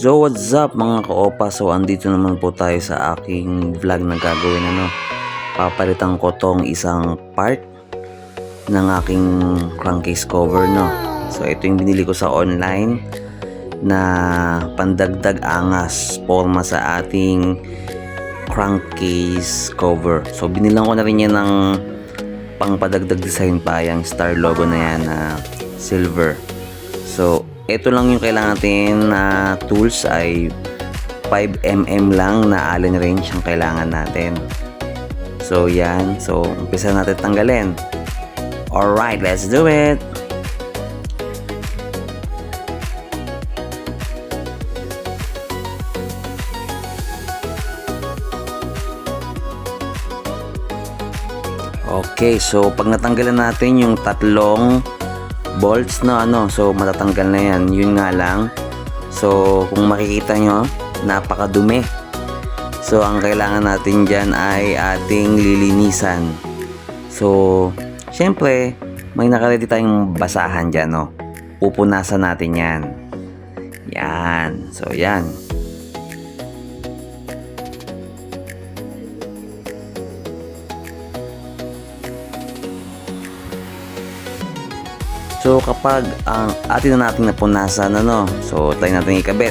So what's up mga ka-opa? So andito naman po tayo sa aking vlog na gagawin papalitan ko tong isang part ng aking crankcase cover So ito yung binili ko sa online na pandagdag angas forma sa ating crankcase cover. So binilang ko na rin yan ng pangpadagdag design pa, yung star logo na yan na silver. So ito lang yung kailangan natin na tools ay 5mm lang na Allen wrench ang kailangan natin. So yan, so umpisa natin tanggalin. Alright, let's do it. Okay, so pag natanggalan natin yung tatlong bolts so matatanggal na yan. Yun nga lang, so kung makikita nyo, napakadumi. So ang kailangan natin dyan ay ating lilinisan. So syempre may nakaredy tayong basahan dyan pupunasan natin yan. Yan, so yan. So kapag ang atin na natin napunasan so try natin ikabit.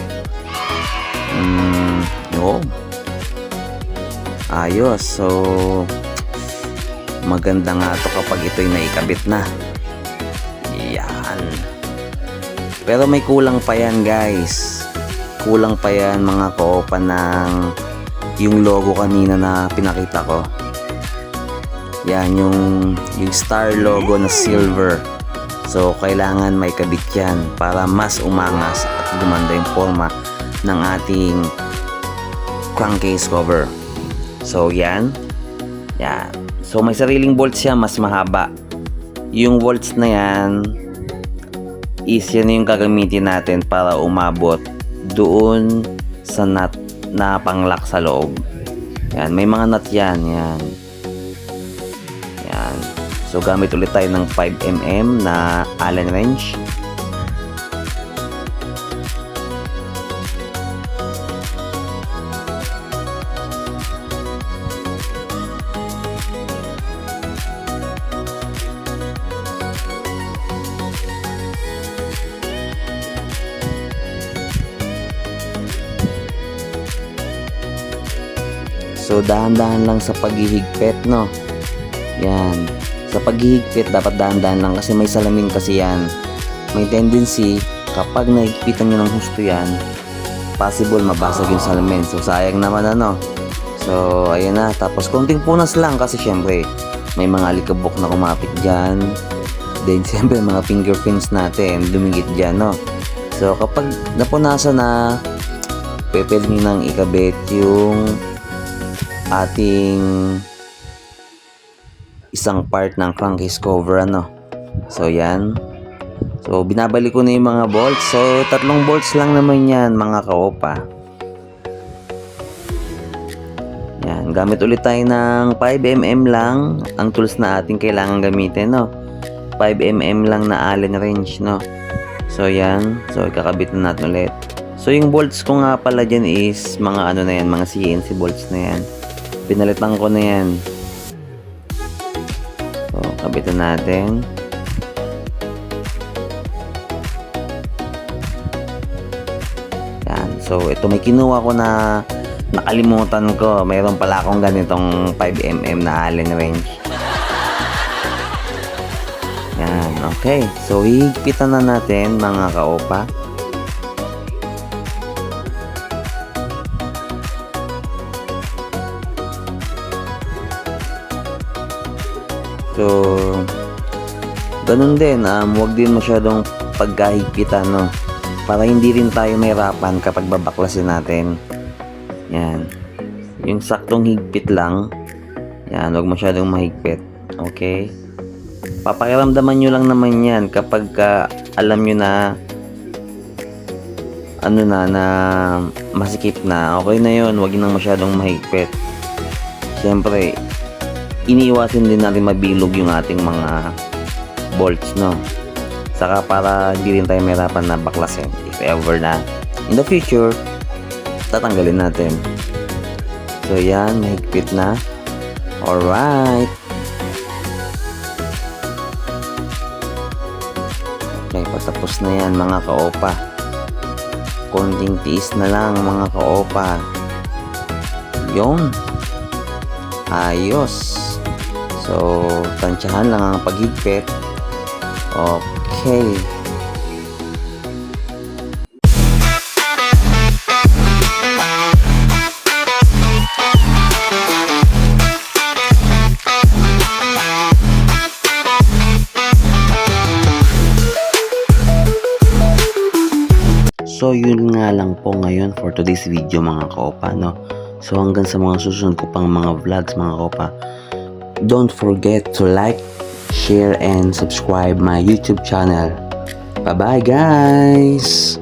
Ayos. So maganda nga to kapag ito'y naikabit na. Yan. Pero may kulang pa yan, guys. Kulang pa yan mga ka-opa ng yung logo kanina na pinakita ko. Yan yung star logo na silver. So kailangan may kabit yan para mas umangas at gumanda yung forma ng ating crankcase cover. So yan. Yan. So may sariling bolts siya, mas mahaba. Yung bolts na yan is yan yung gagamitin natin para umabot doon sa nut na panglock sa loob. Yan, may mga nut yan. Yan. Yan. So gamit ulit tayo ng 5mm na Allen wrench. So dahan-dahan lang sa paghihigpit Yan. Sa paghihigpit dapat dahan-dahan lang kasi may salamin kasi yan. May tendency kapag nahigpitan nyo ng husto yan, possible mabasag yung salamin. So sayang naman So ayan na. Tapos konting punas lang kasi syempre may mga alikabok na kumapit dyan. Then syempre mga fingerprints natin dumikit dyan So kapag napunasan na, pwede nyo nang ikabit yung ating isang part ng crankcase cover So yan. So binabalik ko na yung mga bolts. So tatlong bolts lang naman yan mga ka-opa. Yan, gamit ulit tayo ng 5mm lang ang tools na ating kailangan gamitin 5mm lang na Allen wrench So yan. So ikakabit na natin ulit. So yung bolts ko nga pala dyan is mga na yan, mga CNC bolts na yan. Pinalitan ko na yan. So kabitan natin. Yan. So ito may kinuha ko na nakalimutan ko. Mayroon pala akong ganitong 5mm na Allen wrench. Yan. Okay. So higpitan na natin mga ka-opa. So ganun din, huwag din masyadong pagkahigpitan para hindi rin tayo mahirapan kapag babaklasin natin. Yan, yung saktong higpit lang. Yan, huwag masyadong mahigpit. Okay, papakiramdaman nyo lang naman yan kapag alam nyo na na masikip na. Okay na yun, huwag nang masyadong mahigpit. Siyempre iniiwasan din natin mabilog yung ating mga bolts Saka para hindi rin tayo mahirapan na baklasin if ever na in the future, tatanggalin natin. So yan, mahigpit na. Alright. Okay, patapos na yan mga kaopa. Konting tiis na lang mga kaopa. Yun. Ayos. So, tansyahan lang ang paghigpit. Okay. So yun nga lang po ngayon for today's video mga kaopa, no? So hanggang sa mga susunod ko pang mga vlogs mga kaopa, don't forget to like, share, and subscribe my YouTube channel. Bye bye guys!